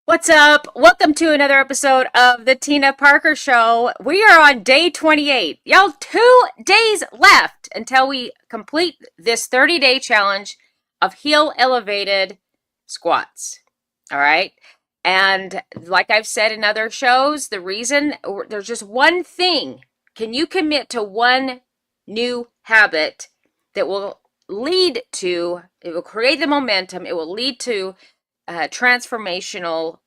What's up? Welcome to another episode of the Tina Parker Show. We are on day 28. Y'all, 2 days left until we complete this 30-day challenge of heel elevated squats. All right. And like I've said in other shows, the reason there's just one thing. Can you commit to one new habit that will it will create the momentum, it will lead to transformational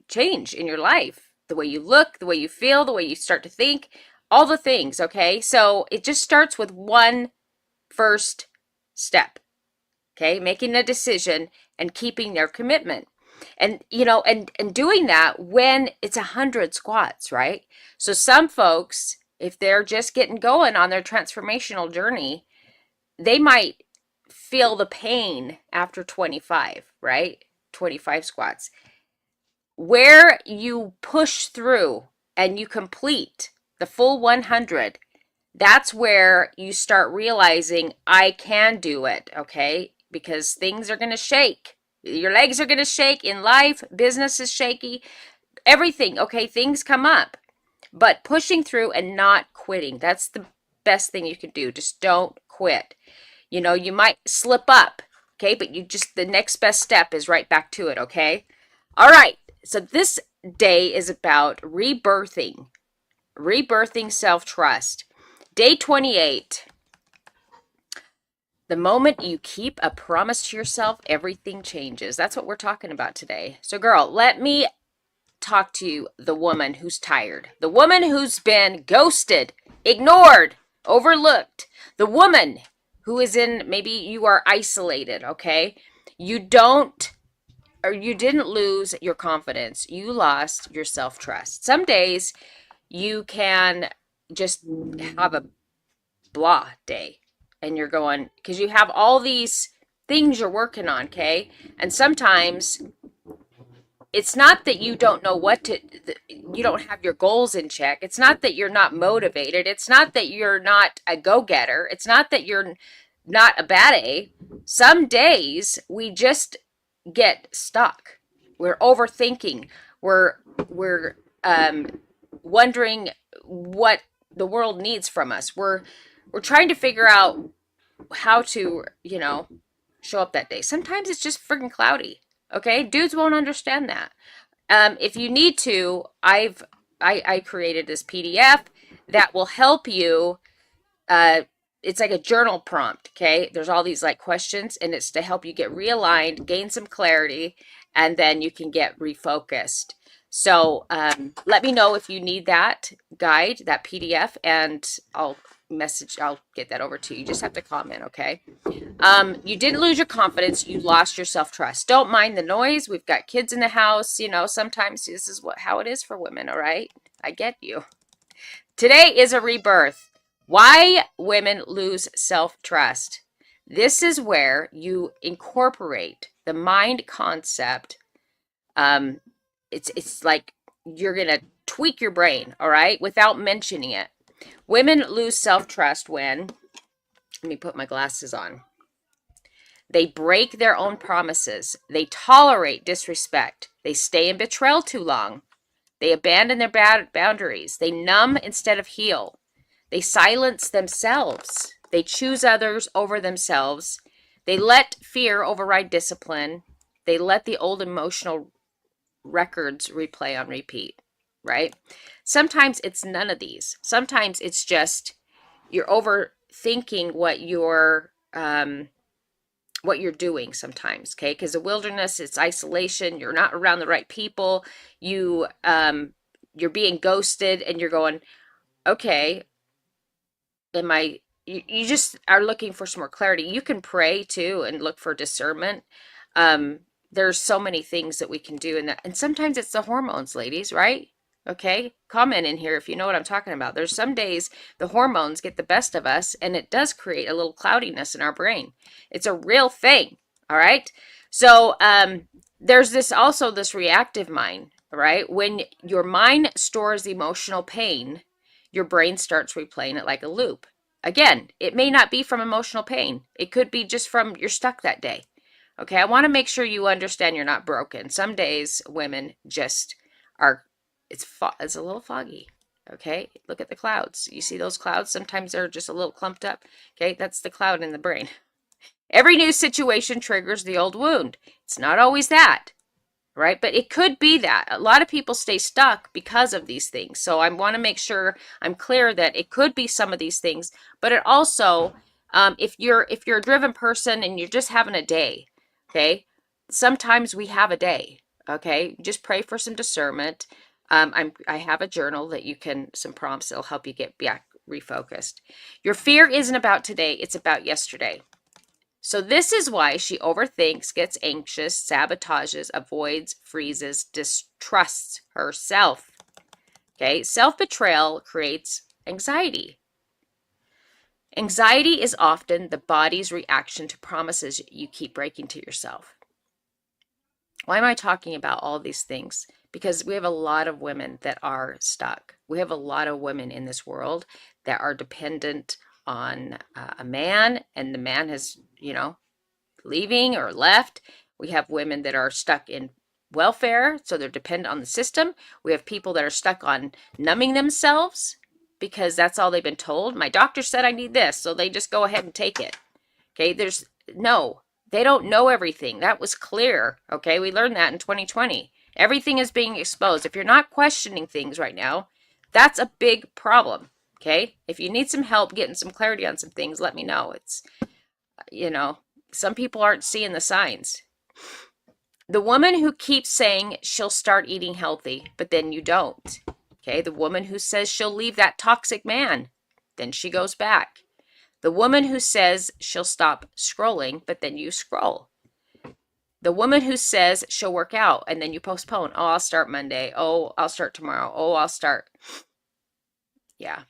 change in your life, the way you look, the way you feel, the way you start to think, all the things. Okay, so it just starts with one first step. Okay, making a decision and keeping their commitment. And and doing that when it's 100 squats, right? So some folks, if they're just getting going on their transformational journey, they might feel the pain after 25, right? 25 squats. Where you push through and you complete the full 100, that's where you start realizing I can do it, okay? Because things are going to shake. Your legs are going to shake in life, business is shaky, everything, okay? Things come up. But pushing through and not quitting, that's the best thing you can do. Just don't quit. You might slip up, okay? But the next best step is right back to it, okay? All right. So this day is about rebirthing self-trust. Day 28. The moment you keep a promise to yourself, everything changes. That's what we're talking about today. So girl, let me talk to you, the woman who's tired, the woman who's been ghosted, ignored, overlooked, the woman who is maybe you are isolated, okay? You didn't lose your confidence. You lost your self-trust. Some days you can just have a blah day and you're going, because you have all these things you're working on, okay? And sometimes it's not that you don't know you don't have your goals in check. It's not that you're not motivated. It's not that you're not a go-getter. It's not that you're not a bad A. Some days we just get stuck. We're overthinking. We're wondering what the world needs from us. We're trying to figure out how to, show up that day. Sometimes it's just freaking cloudy. Okay, dudes won't understand that. If you need to, I created this PDF that will help you. It's like a journal prompt. Okay, there's all these like questions, and it's to help you get realigned, gain some clarity, and then you can get refocused. So let me know if you need that guide, that PDF, and I'll get that over to you. You just have to comment, okay? You didn't lose your confidence. You lost your self-trust. Don't mind the noise. We've got kids in the house. Sometimes this is how it is for women, all right? I get you. Today is a rebirth. Why women lose self-trust. This is where you incorporate the mind concept. It's like you're going to tweak your brain, all right, without mentioning it. Women lose self-trust when, let me put my glasses on. They break their own promises. They tolerate disrespect. They stay in betrayal too long. They abandon their bad boundaries. They numb instead of heal. They silence themselves. They choose others over themselves. They let fear override discipline. They let the old emotional records replay on repeat, right? Sometimes it's none of these. Sometimes it's just you're overthinking what you're doing sometimes, okay? Because the wilderness, it's isolation. You're not around the right people. You're being ghosted, and you're going, okay, you just are looking for some more clarity. You can pray too and look for discernment. There's so many things that we can do in that. And sometimes it's the hormones, ladies, right? Okay, comment in here if you know what I'm talking about. There's some days the hormones get the best of us, and it does create a little cloudiness in our brain. It's a real thing, all right? So there's this reactive mind, right? When your mind stores emotional pain, your brain starts replaying it like a loop. Again, it may not be from emotional pain. It could be just from you're stuck that day. Okay, I want to make sure you understand you're not broken. Some days women just are, it's a little foggy. Okay, look at the clouds. You see those clouds? Sometimes they're just a little clumped up. Okay, that's the cloud in the brain. Every new situation triggers the old wound. It's not always that, right? But it could be that. A lot of people stay stuck because of these things. So I want to make sure I'm clear that it could be some of these things, but it also, if you're a driven person and you're just having a day, okay, sometimes we have a day, okay, just pray for some discernment. I have a journal that you can, some prompts that'll help you get back refocused. Your fear isn't about today, it's about yesterday. So this is why she overthinks, gets anxious, sabotages, avoids, freezes, distrusts herself. Okay, self-betrayal creates anxiety. Anxiety is often the body's reaction to promises you keep breaking to yourself. Why am I talking about all these things? Because we have a lot of women that are stuck. We have a lot of women in this world that are dependent on a man, and the man has, leaving or left. We have women that are stuck in welfare, so they're dependent on the system. We have people that are stuck on numbing themselves because that's all they've been told. My doctor said I need this, so they just go ahead and take it. Okay, they don't know everything. That was clear. Okay, we learned that in 2020. Everything is being exposed. If you're not questioning things right now, that's a big problem. Okay, if you need some help getting some clarity on some things, let me know. It's, some people aren't seeing the signs. The woman who keeps saying she'll start eating healthy, but then you don't. Okay, the woman who says she'll leave that toxic man, then she goes back. The woman who says she'll stop scrolling, but then you scroll. The woman who says she'll work out and then you postpone. Oh, I'll start Monday. Oh, I'll start tomorrow. Oh, I'll start. Yeah,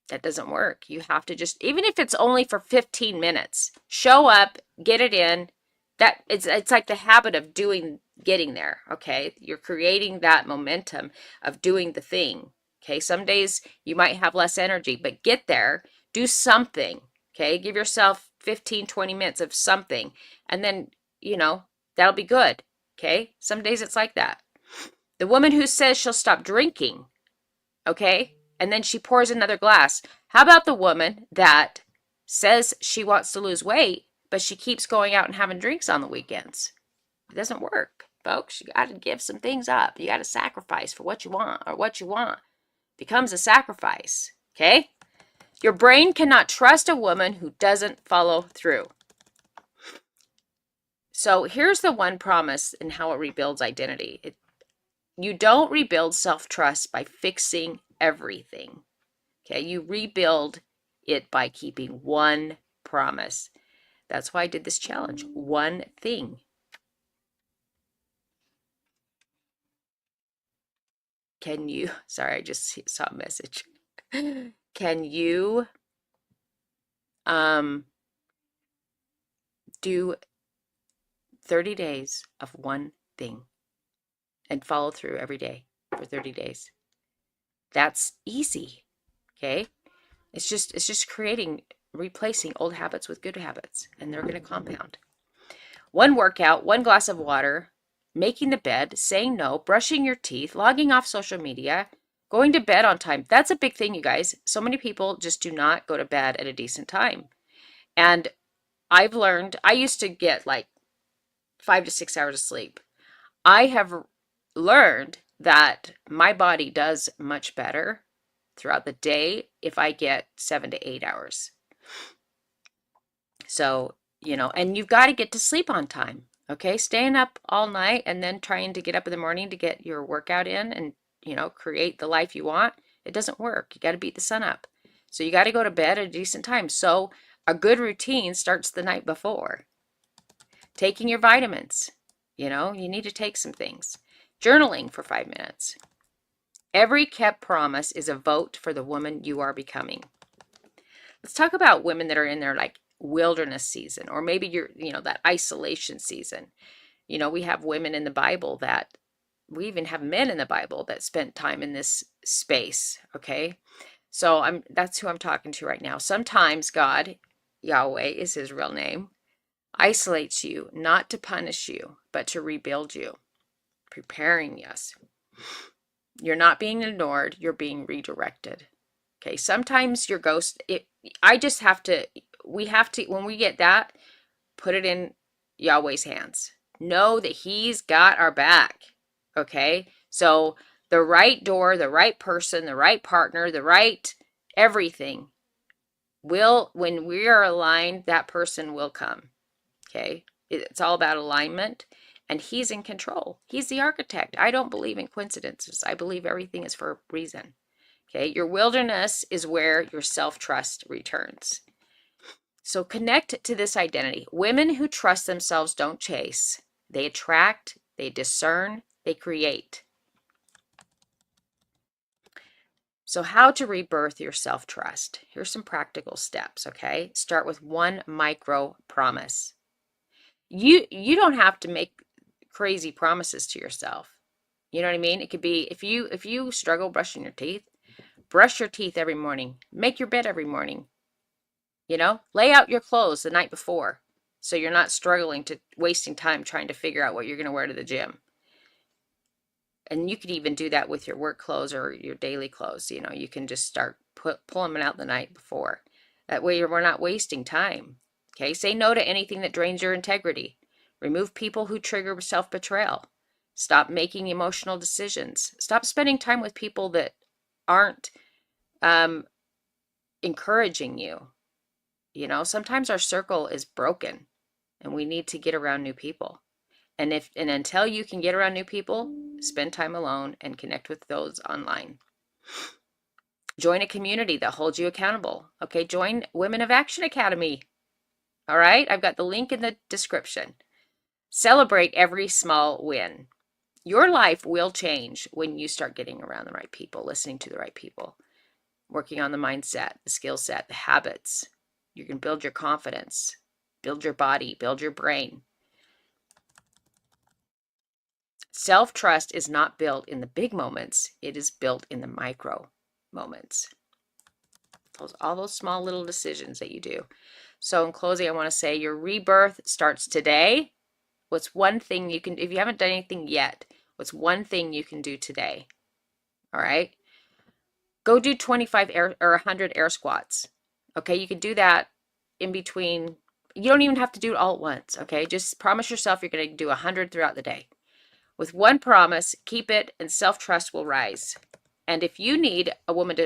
that doesn't work. You have to just, even if it's only for 15 minutes, show up, get it in. That it's like the habit of getting there. Okay, you're creating that momentum of doing the thing. Okay, some days you might have less energy, but get there, do something. Okay, give yourself 15, 20 minutes of something, and then, that'll be good. Okay, some days it's like that. The woman who says she'll stop drinking, okay, and then she pours another glass. How about the woman that says she wants to lose weight, but she keeps going out and having drinks on the weekends? It doesn't work, folks. You got to give some things up. You got to sacrifice for what you want, or what you want becomes a sacrifice, okay? Your brain cannot trust a woman who doesn't follow through. So here's the one promise and how it rebuilds identity. You don't rebuild self-trust by fixing everything. Okay, you rebuild it by keeping one promise. That's why I did this challenge. One thing. Can you, sorry, I just saw a message. Can you do 30 days of one thing and follow through every day for 30 days? That's easy. Okay? It's just replacing old habits with good habits, and they're going to compound. One workout, one glass of water, making the bed, saying no, brushing your teeth, logging off social media, going to bed on time. That's a big thing, you guys. So many people just do not go to bed at a decent time. And I've learned, I used to get like 5 to 6 hours of sleep. I have learned that my body does much better throughout the day if I get 7 to 8 hours. So, and you've got to get to sleep on time. Okay, staying up all night and then trying to get up in the morning to get your workout in and, create the life you want, it doesn't work. You got to beat the sun up. So you got to go to bed at a decent time. So a good routine starts the night before. Taking your vitamins, you need to take some things. Journaling for 5 minutes. Every kept promise is a vote for the woman you are becoming. Let's talk about women that are in their like wilderness season, or maybe you're, that isolation season. We have women in the Bible we even have men in the Bible that spent time in this space. Okay. So that's who I'm talking to right now. Sometimes God, Yahweh is his real name, isolates you, not to punish you, but to rebuild you, preparing us. You're not being ignored, you're being redirected. Okay, sometimes your ghost, I just have to, we have to, when we get that, put it in Yahweh's hands. Know that He's got our back. Okay, so the right door, the right person, the right partner, the right everything will, when we are aligned, that person will come. Okay, it's all about alignment, and He's in control. He's the architect. I don't believe in coincidences. I believe everything is for a reason. Okay, your wilderness is where your self-trust returns. So connect to this identity. Women who trust themselves don't chase. They attract, they discern, they create. So how to rebirth your self-trust? Here's some practical steps, okay? Start with one micro promise. You don't have to make crazy promises to yourself. You know what I mean? It could be, if you struggle brushing your teeth, brush your teeth every morning. Make your bed every morning. You know, lay out your clothes the night before so you're not struggling to wasting time trying to figure out what you're going to wear to the gym. And you could even do that with your work clothes or your daily clothes. You know, you can just start pulling them out the night before. That way we're not wasting time. Okay, say no to anything that drains your integrity. Remove people who trigger self-betrayal. Stop making emotional decisions. Stop spending time with people that aren't encouraging you. You know, sometimes our circle is broken and we need to get around new people. And until you can get around new people, spend time alone and connect with those online. Join a community that holds you accountable. Okay, join Women of Action Academy. All right, I've got the link in the description. Celebrate every small win. Your life will change when you start getting around the right people, listening to the right people, working on the mindset, the skill set, the habits. You can build your confidence, build your body, build your brain. Self-trust is not built in the big moments. It is built in the micro moments. All those small little decisions that you do. So in closing, I want to say your rebirth starts today. What's one thing you can, if you haven't done anything yet, what's one thing you can do today? All right. Go do 25 air or 100 air squats. Okay, you can do that in between. You don't even have to do it all at once. Okay, just promise yourself you're going to do 100 throughout the day. With one promise, keep it, and self-trust will rise. And if you need a woman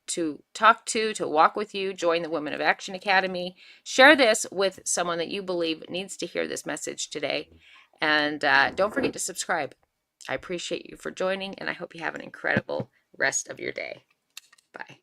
to talk to walk with you, join the Women of Action Academy. Share this with someone that you believe needs to hear this message today. And don't forget to subscribe. I appreciate you for joining, and I hope you have an incredible rest of your day. Bye.